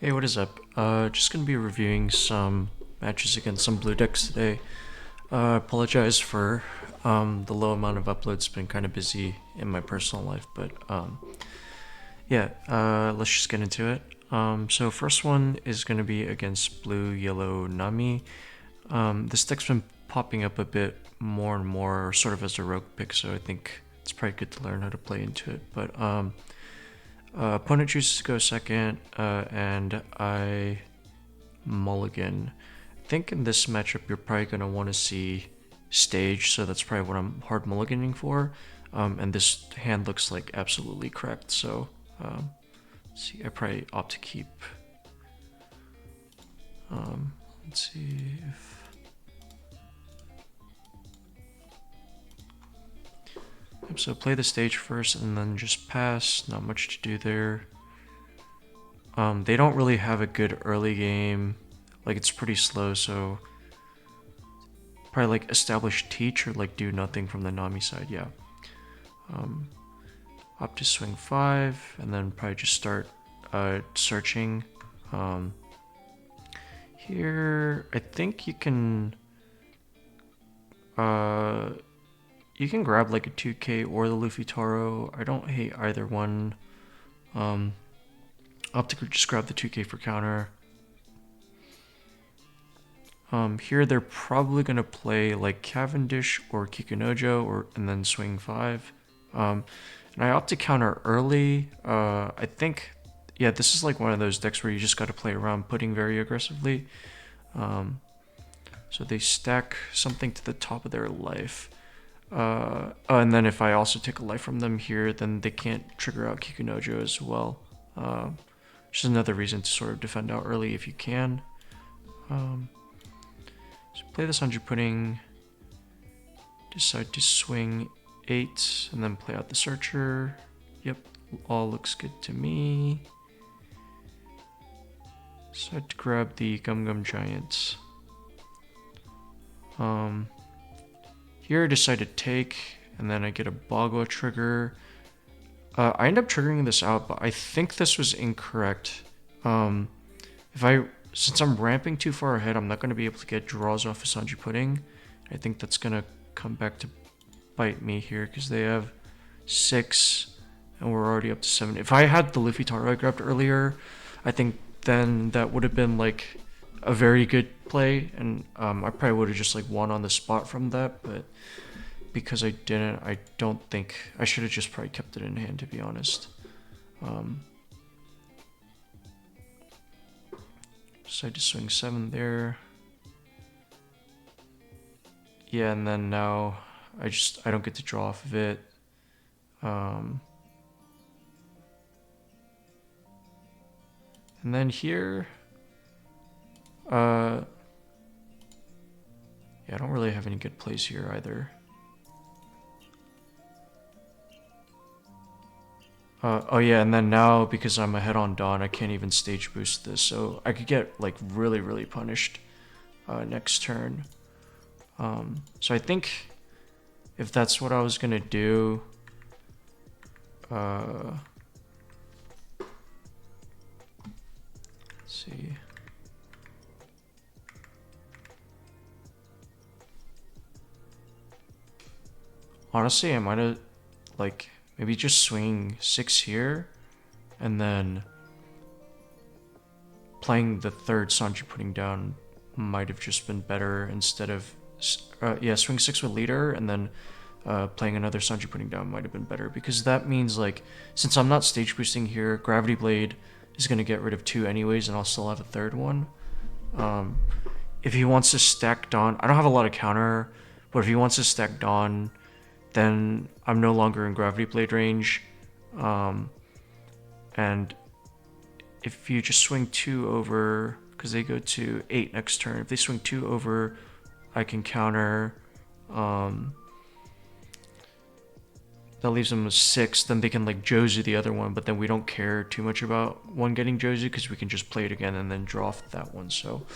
Hey, what is up? Just gonna be reviewing some matches against some blue decks today. Apologize for the low amount of uploads. Been kind of busy in my personal life, but yeah. Let's just get into it. So first one is gonna be against blue yellow Nami. This deck's been popping up a bit more and more, sort of as a rogue pick. So I think it's probably good to learn how to play into it. But opponent chooses to go second, and I mulligan. I think in this matchup you're probably going to want to see stage, so that's probably what I'm hard mulliganing for. And this hand looks like absolutely cracked, so let's see, I probably opt to keep. Let's see if. So play the stage first and then just pass, not much to do there. They don't really have a good early game, like it's pretty slow, so probably like establish teach or like do nothing from the Nami side, yeah. Opt to swing 5 and then probably just start searching. Here, I think you can grab like a 2K or the Luffy Taro. I don't hate either one. Opt to just grab the 2K for counter. Here they're probably gonna play like Cavendish or Kikunojo and then swing 5. And I opt to counter early. I think, yeah, this is like one of those decks where you just got to play around putting very aggressively. So they stack something to the top of their life. And then if I also take a life from them here, then they can't trigger out Kikunojo as well. Which is another reason to sort of defend out early if you can. So play the Sanji Pudding, decide to swing 8, and then play out the Searcher. Yep, all looks good to me. Decide to grab the Gum Gum Giant. Here I decide to take, and then I get a Bagua trigger. I end up triggering this out, but I think this was incorrect. Since I'm ramping too far ahead, I'm not going to be able to get draws off of Sanji Pudding. I think that's going to come back to bite me here because they have 6 and we're already up to 7. If I had the Luffy Taro I grabbed earlier, I think then that would have been like a very good play, and I probably would have just like won on the spot from that, but because I didn't, I don't think I should have just probably kept it in hand, to be honest. Decide to swing 7 there. Yeah, and then now I don't get to draw off of it. And then here, yeah, I don't really have any good plays here either. Oh yeah, and then now because I'm ahead on Dawn, I can't even stage boost this, so I could get like really, really punished next turn. So I think if that's what I was gonna do, let's see. Honestly, I might have like maybe just swing 6 here, and then playing the third Sanji Pudding down might have just been better instead of yeah, swing 6 with leader, and then playing another Sanji Pudding down might have been better, because that means like since I'm not stage boosting here, Gravity Blade is gonna get rid of 2 anyways, and I'll still have a third one. If he wants to stack Dawn, I don't have a lot of counter, but if he wants to stack Dawn, then I'm no longer in Gravity Blade range. And if you just swing 2 over, because they go to 8 next turn, if they swing 2 over, I can counter. That leaves them with 6, then they can like Jozu the other one, but then we don't care too much about one getting Jozu because we can just play it again and then draw off that one. So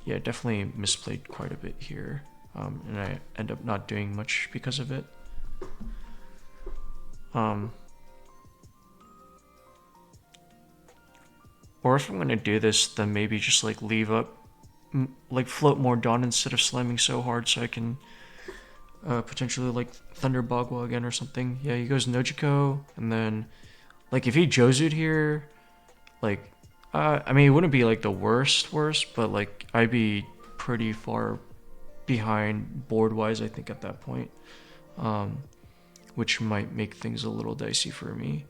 yeah, definitely misplayed quite a bit here. And I end up not doing much because of it. Or if I'm gonna do this, then maybe just like leave up, like float more Dawn instead of slamming so hard, so I can potentially like Thunder Bagua again or something. Yeah, he goes Nojiko, and then like if he Josu'd here, like I mean it wouldn't be like the worst, but like I'd be pretty far behind board wise, I think, at that point, which might make things a little dicey for me.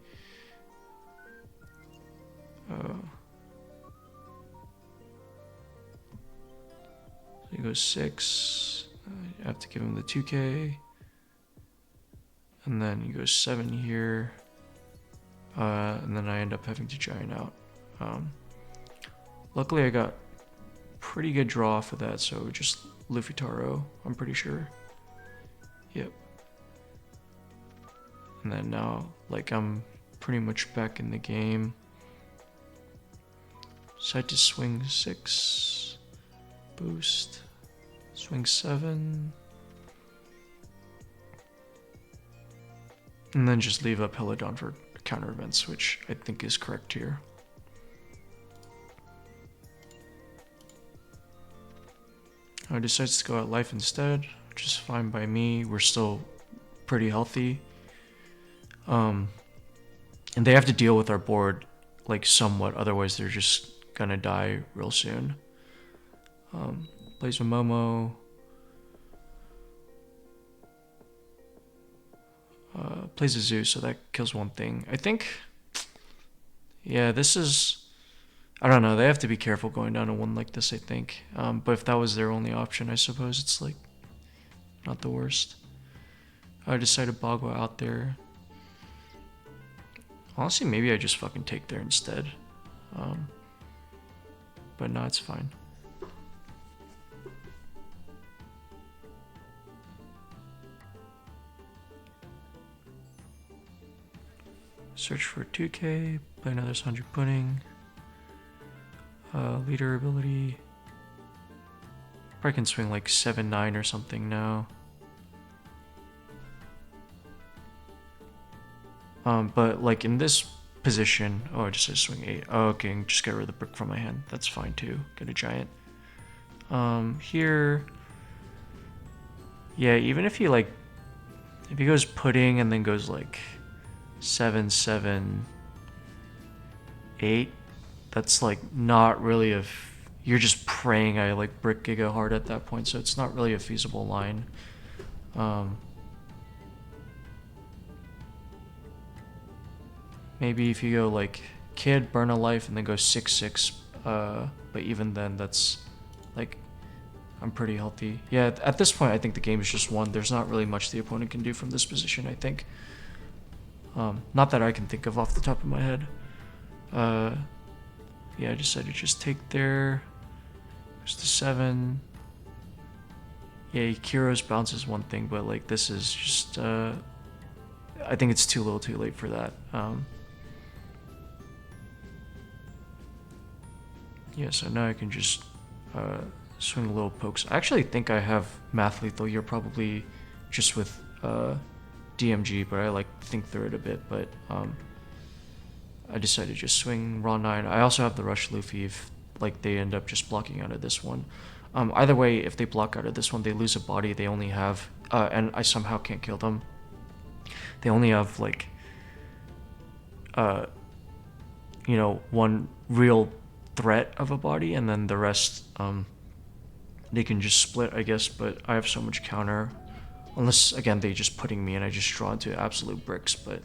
He goes 6. I have to give him the 2k. And then he goes 7 here. And then I end up having to giant out. Luckily, I got pretty good draw for that, so just Luffy Taro, I'm pretty sure. Yep. And then now, like, I'm pretty much back in the game. Decide to swing 6. Boost. Swing 7. And then just leave up Helidon for counter events, which I think is correct here. I decides to go at life instead, which is fine by me. We're still pretty healthy. And they have to deal with our board like somewhat, otherwise they're just gonna die real soon. Plays a Momo. Plays a Zeus, so that kills one thing. I think, yeah, this is, I don't know, they have to be careful going down to one like this, I think. But if that was their only option, I suppose it's like not the worst. I decided Bagua out there. Honestly, maybe I just fucking take there instead. But no, it's fine. Search for 2k, play another 100 pudding. Leader ability. Probably can swing like 7-9 or something now. But like in this position, oh, I just said swing 8. Oh, okay, just get rid of the brick from my hand. That's fine too. Get a giant. Here, yeah, even if he like, if he goes pudding and then goes like 7, 7, 8, that's like not really a, you're just praying I like brick Giga hard at that point, so it's not really a feasible line. Maybe if you go like kid, burn a life, and then go 6, 6, but even then that's like, I'm pretty healthy. Yeah, at this point I think the game is just won. There's not really much the opponent can do from this position, I think. Not that I can think of off the top of my head. Yeah, I decided to just take there. There's the 7. Yeah, Kiro's bounces one thing, but like this is just, I think it's too little too late for that. Yeah, so now I can just swing little pokes. I actually think I have Math Lethal here, probably just with DMG, but I like to think through it a bit. But I decided to just swing Raw 9. I also have the Rush Luffy if like they end up just blocking out of this one. Either way, if they block out of this one, they lose a body. They only have, and I somehow can't kill them. They only have like, you know, one real threat of a body, and then the rest, they can just split, I guess. But I have so much counter, unless again they just putting me and I just draw into absolute bricks. But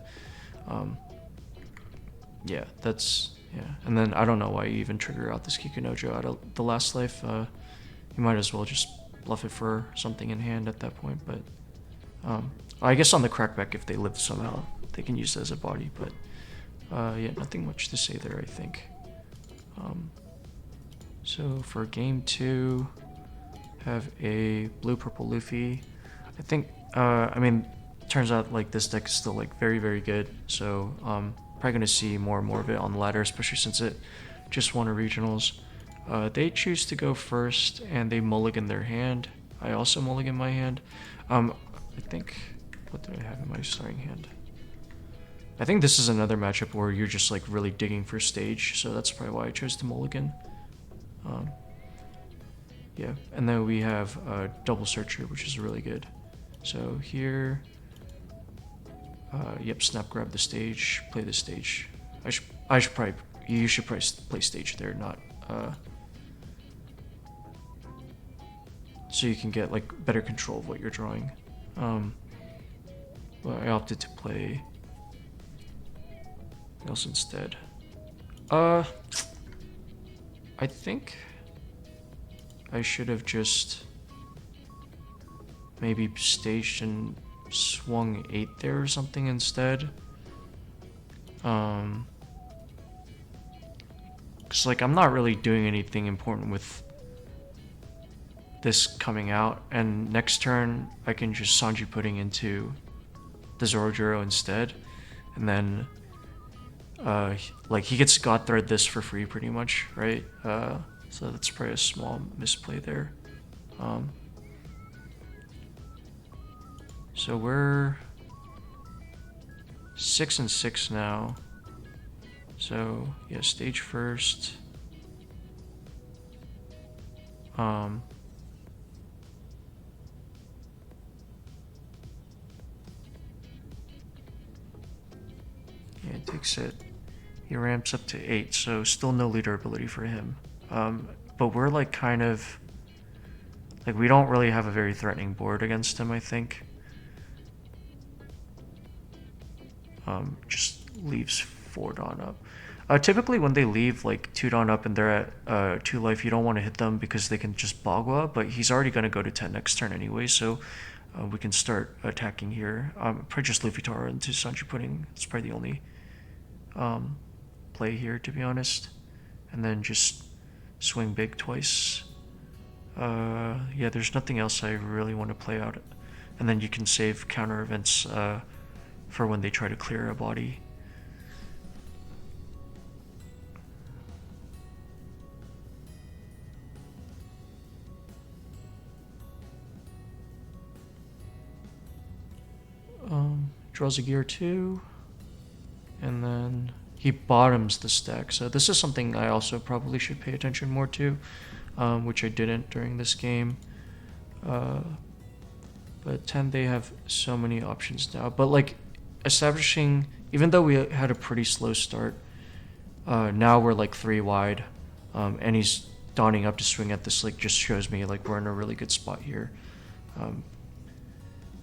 yeah, that's, yeah. And then I don't know why you even trigger out this Kikunojo out of the last life. You might as well just bluff it for something in hand at that point. But I guess on the crackback, if they live somehow, they can use it as a body. But yeah, nothing much to say there, I think. So for game 2, have a blue-purple Luffy. I think, I mean, turns out like this deck is still like very, very good. So probably gonna see more and more of it on the ladder, especially since it just won a regionals. They choose to go first and they mulligan their hand. I also mulligan my hand. I think, what did I have in my starting hand? I think this is another matchup where you're just like really digging for stage, so that's probably why I chose to mulligan. Yeah, and then we have double searcher, which is really good. So here, yep, snap grab the stage, play the stage. I should probably, you should probably play stage there, not, so you can get like better control of what you're drawing. But I opted to play else instead. I think I should have just maybe staged and swung 8 there or something instead. Cause like I'm not really doing anything important with this coming out, and next turn I can just Sanji putting into the Zorojuro instead, and then like he gets God Thread this for free pretty much, right? So that's probably a small misplay there. So we're 6 and 6 now. So yeah, stage first. Yeah, it takes it. He ramps up to 8, so still no leader ability for him. But we're like kind of like we don't really have a very threatening board against him, I think. Just leaves 4 Dawn up. Typically when they leave like 2 Dawn up and they're at 2 life, you don't want to hit them because they can just Bagua, but he's already going to go to 10 next turn anyway, so we can start attacking here. Probably just Luffy Taro into Sanji Pudding. It's probably the only play here, to be honest. And then just swing big twice. Yeah, there's nothing else I really want to play out. And then you can save counter events for when they try to clear a body. Draws a gear 2, and then he bottoms the stack. So this is something I also probably should pay attention more to, which I didn't during this game. But 10, they have so many options now. But like establishing, even though we had a pretty slow start, now we're like 3 wide, and he's donning up to swing at this, like just shows me like we're in a really good spot here.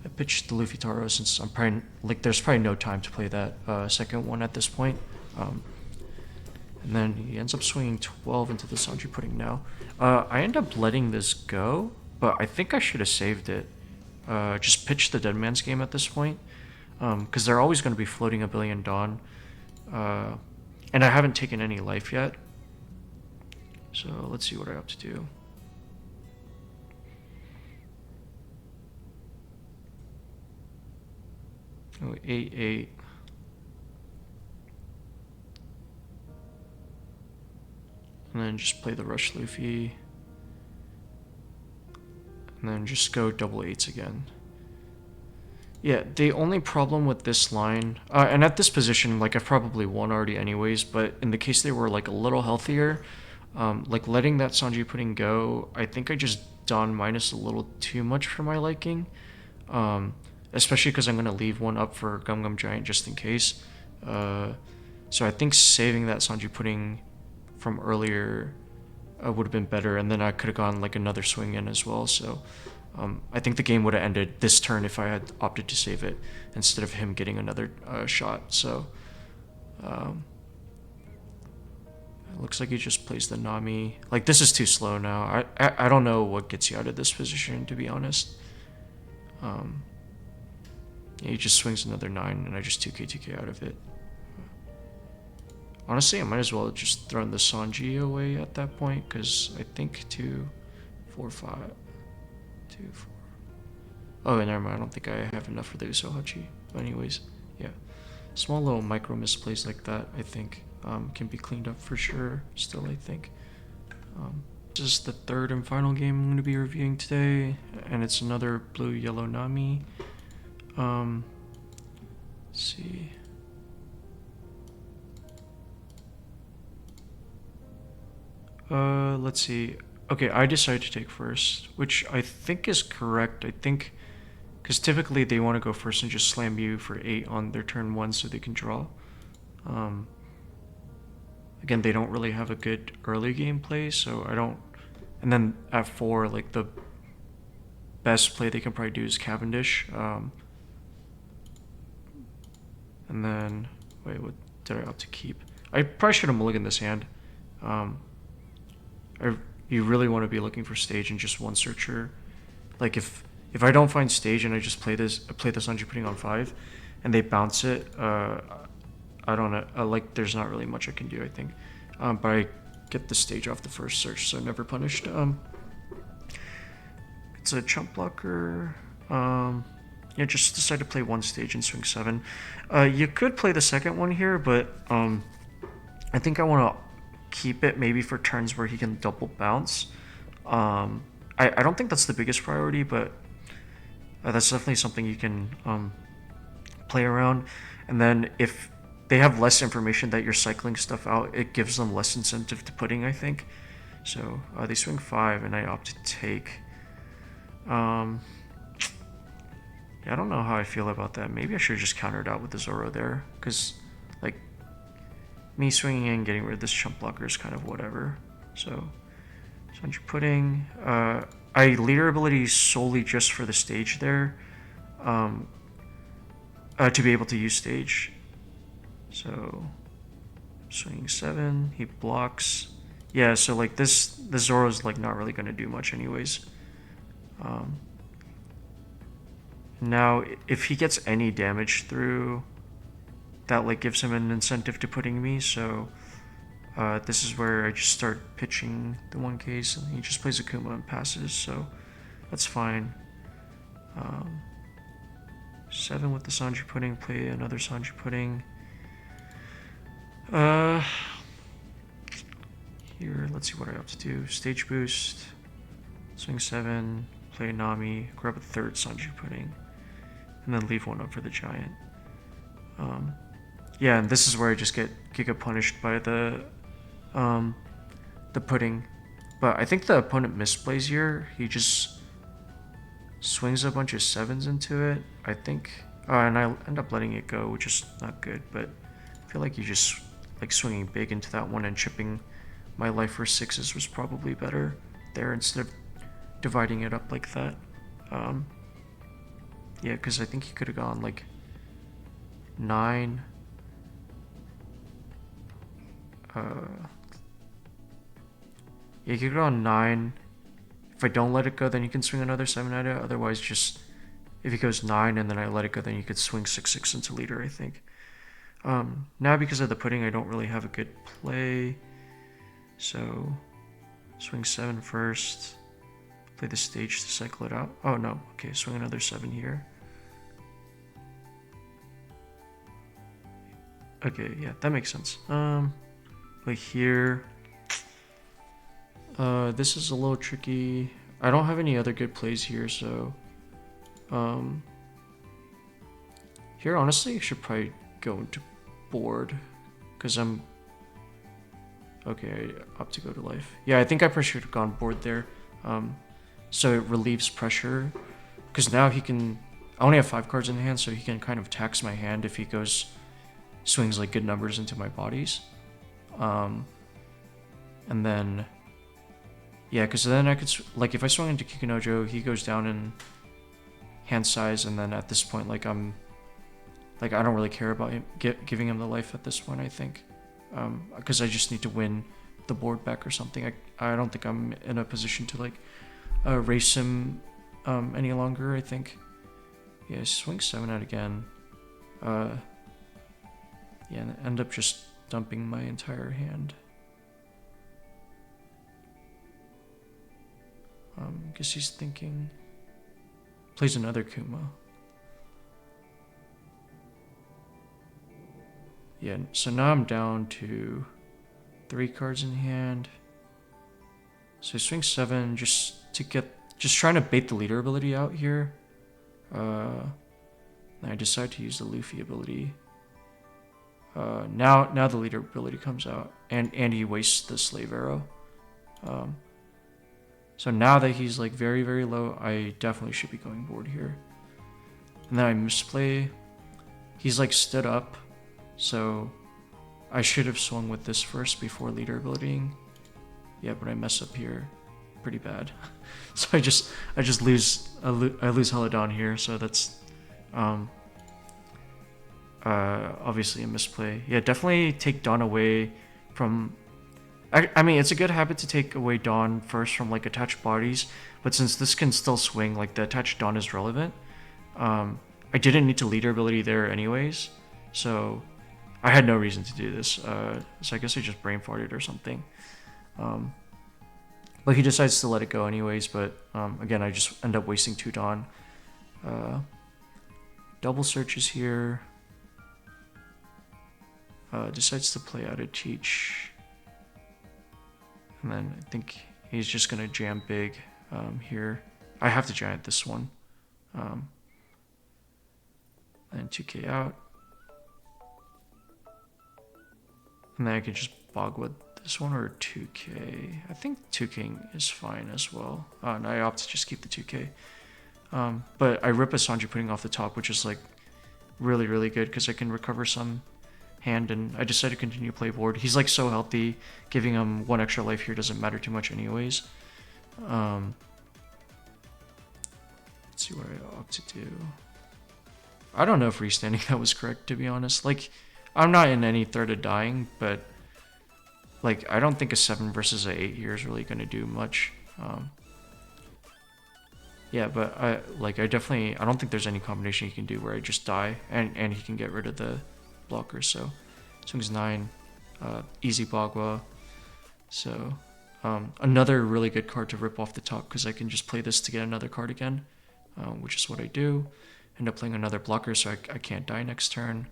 I pitched the Luffy Taro since I'm probably like there's probably no time to play that second one at this point. And then he ends up swinging 12 into the Sanji Pudding now. I end up letting this go, but I think I should have saved it. Just pitch the Dead Man's Game at this point, because they're always going to be floating a billion Dawn, and I haven't taken any life yet. So let's see what I have to do. Oh, 8-8. And then just play the Rush Luffy. And then just go double 8s again. Yeah, the only problem with this line, and at this position, like I've probably won already anyways, but in the case they were like a little healthier, like letting that Sanji Pudding go, I think I just Dawn minus a little too much for my liking. Especially because I'm going to leave one up for Gum Gum Giant just in case. So I think saving that Sanji Pudding from earlier would have been better, and then I could have gone like another swing in as well. So I think the game would have ended this turn if I had opted to save it instead of him getting another shot. So it looks like he just plays the Nami. Like this is too slow now. I don't know what gets you out of this position, to be honest. Yeah, he just swings another 9, and I just 2k out of it. Honestly, I might as well just throw the Sanji away at that point, because I think 2, 4, 5, 2, 4. Oh, never mind. I don't think I have enough for the Usohachi. But anyways, yeah. Small little micro misplays like that, I think, can be cleaned up for sure, still, I think. This is the third and final game I'm going to be reviewing today, and it's another blue-yellow Nami. Let's see. Let's see. Okay, I decided to take first, which I think is correct. I think because typically they want to go first and just slam you for 8 on their turn 1 so they can draw. Um, Again, they don't really have a good early game play, so I don't. And then at 4, like the best play they can probably do is Cavendish. And then, wait, what did I opt to keep? I probably should have mulliganed this hand. Um, you really want to be looking for stage and just one searcher. Like if I don't find stage and I just play the Sanji putting on 5, and they bounce it, I don't know. Like there's not really much I can do. I think, but I get the stage off the first search, so never punished. It's a chump blocker. Yeah, just decide to play one stage and swing 7. You could play the second one here, but I think I want to keep it maybe for turns where he can double bounce. I don't think that's the biggest priority, but that's definitely something you can play around. And then if they have less information that you're cycling stuff out, it gives them less incentive to putting, I think. So they swing 5, and I opt to take. Yeah, I don't know how I feel about that. Maybe I should have just countered out with the Zoro there, because like me swinging in, getting rid of this chump blocker is kind of whatever. So Sanji Pudding. I leader ability solely just for the stage there, to be able to use stage. So swinging 7, he blocks. Yeah, so like the Zoro's like not really gonna do much anyways. Now, if he gets any damage through, that like gives him an incentive to putting me. So this is where I just start pitching the 1Ks, and he just plays Akuma and passes. So that's fine. 7 with the Sanji Pudding, play another Sanji Pudding. Here, let's see what I have to do. Stage boost, swing 7, play Nami, grab a third Sanji Pudding, and then leave one up for the giant. Yeah, and this is where I just get Giga punished by the pudding. But I think the opponent misplays here. He just swings a bunch of 7s into it, I think. And I end up letting it go, which is not good, but I feel like you just like swinging big into that one and chipping my life for 6s was probably better there instead of dividing it up like that. Yeah, because I think he could have gone like 9. Yeah, he could go on 9. If I don't let it go, then you can swing another 7 at it. Otherwise, just if he goes 9 and then I let it go, then you could swing 6/6 into leader, I think. Now, because of the pudding, I don't really have a good play. So, swing 7 first. Play the stage to cycle it out. Oh, no. Okay, swing another 7 here. Okay, yeah, that makes sense. Like here. This is a little tricky. I don't have any other good plays here, so... Here, honestly, I should probably go into board. Because I'm... Okay, I opt to go to life. Yeah, I think I probably should have gone board there. So it relieves pressure. Because now he can... I only have 5 cards in hand, so he can kind of tax my hand if he goes... swings like good numbers into my bodies. And then... Yeah, because then I could... Like, if I swing into Kikunojo, he goes down in hand size, and then at this point, like, I'm... Like, I don't really care about him giving him the life at this point, I think. Because I just need to win the board back or something. I don't think I'm in a position to, like, race him any longer, I think. Yeah, swing 7 out again. Yeah, and end up just dumping my entire hand. Guess he's thinking... Plays another Kuma. Yeah, so now I'm down to 3 cards in hand. So I swing 7 just to get... Just trying to bait the leader ability out here. Then I decide to use the Luffy ability. Now the leader ability comes out. And he wastes the slave arrow. So now that he's like very, very low, I definitely should be going board here. And then I misplay. He's like stood up, so I should have swung with this first before leader abilitying. Yeah, but I mess up here pretty bad. So I just lose hella Dawn here, so that's obviously a misplay. Yeah, definitely take Dawn away from... I mean, it's a good habit to take away Dawn first from like attached bodies, but since this can still swing, like the attached Dawn is relevant, I didn't need to leader ability there anyways, so I had no reason to do this. So I guess I just brain farted or something. But he decides to let it go anyways, but again, I just end up wasting 2 Dawn. Double searches here. Decides to play out a teach. And then I think he's just going to jam big here. I have to giant this one. And 2k out. And then I can just Bogwood this one or 2k. I think 2k is fine as well. And I opt to just keep the 2k. But I rip a Sanji putting off the top, which is like really, really good because I can recover some hand, and I decided to continue to play board. He's like so healthy, giving him 1 extra life here doesn't matter too much anyways. Let's see what I opt to do. I don't know if restanding that was correct, to be honest. Like, I'm not in any threat of dying, but like I don't think a 7 versus a 8 here is really going to do much. Yeah, but I don't think there's any combination he can do where I just die and he can get rid of the blocker. So swings 9, easy Bagua. So another really good card to rip off the top because I can just play this to get another card again, which is what I do. End up playing another blocker so I can't die next turn.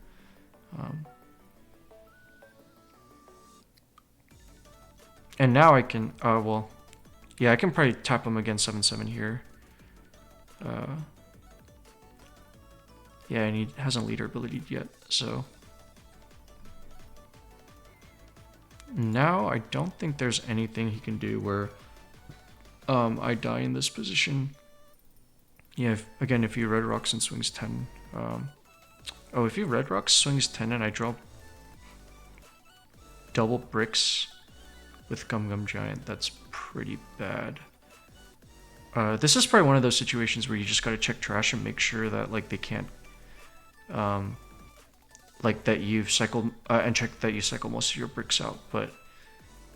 And now I can, well, yeah, I can probably tap him again 7/7 here. Yeah, and he hasn't leader ability yet, so. Now I don't think there's anything he can do where I die in this position. Yeah, again, if he red rocks and swings 10. If he red rocks, swings 10, and I draw double bricks with Gum Gum Giant, that's pretty bad. This is probably one of those situations where you just gotta check trash and make sure that like they can't, like that you've cycled, and check that you cycle most of your bricks out. But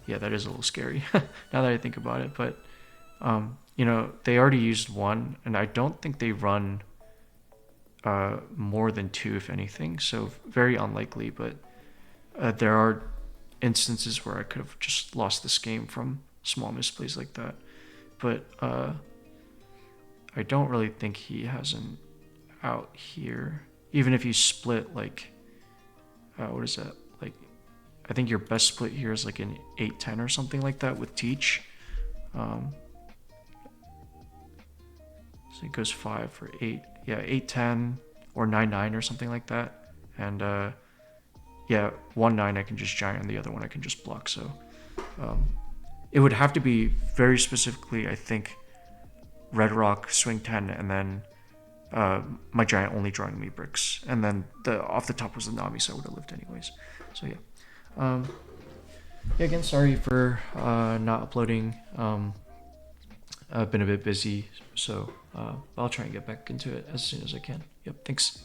yeah, that is a little scary now that I think about it. But you know, they already used 1, and I don't think they run more than 2, if anything. So very unlikely. But there are instances where I could have just lost this game from small misplays like that. But I don't really think he has an out here. Even if you split like, what is that? Like, I think your best split here is like an 8-10 or something like that with Teach. So it goes 5 for 8. Yeah, 8-10 or 9-9 or something like that. And yeah, 1-9 I can just giant, and the other one I can just block. So it would have to be very specifically, I think, red rock, swing 10, and then my giant only drawing me bricks. And then the off the top was the Nami, so I would have lived anyways. So yeah. Yeah, again, sorry for not uploading. I've been a bit busy, so I'll try and get back into it as soon as I can. Yep, thanks.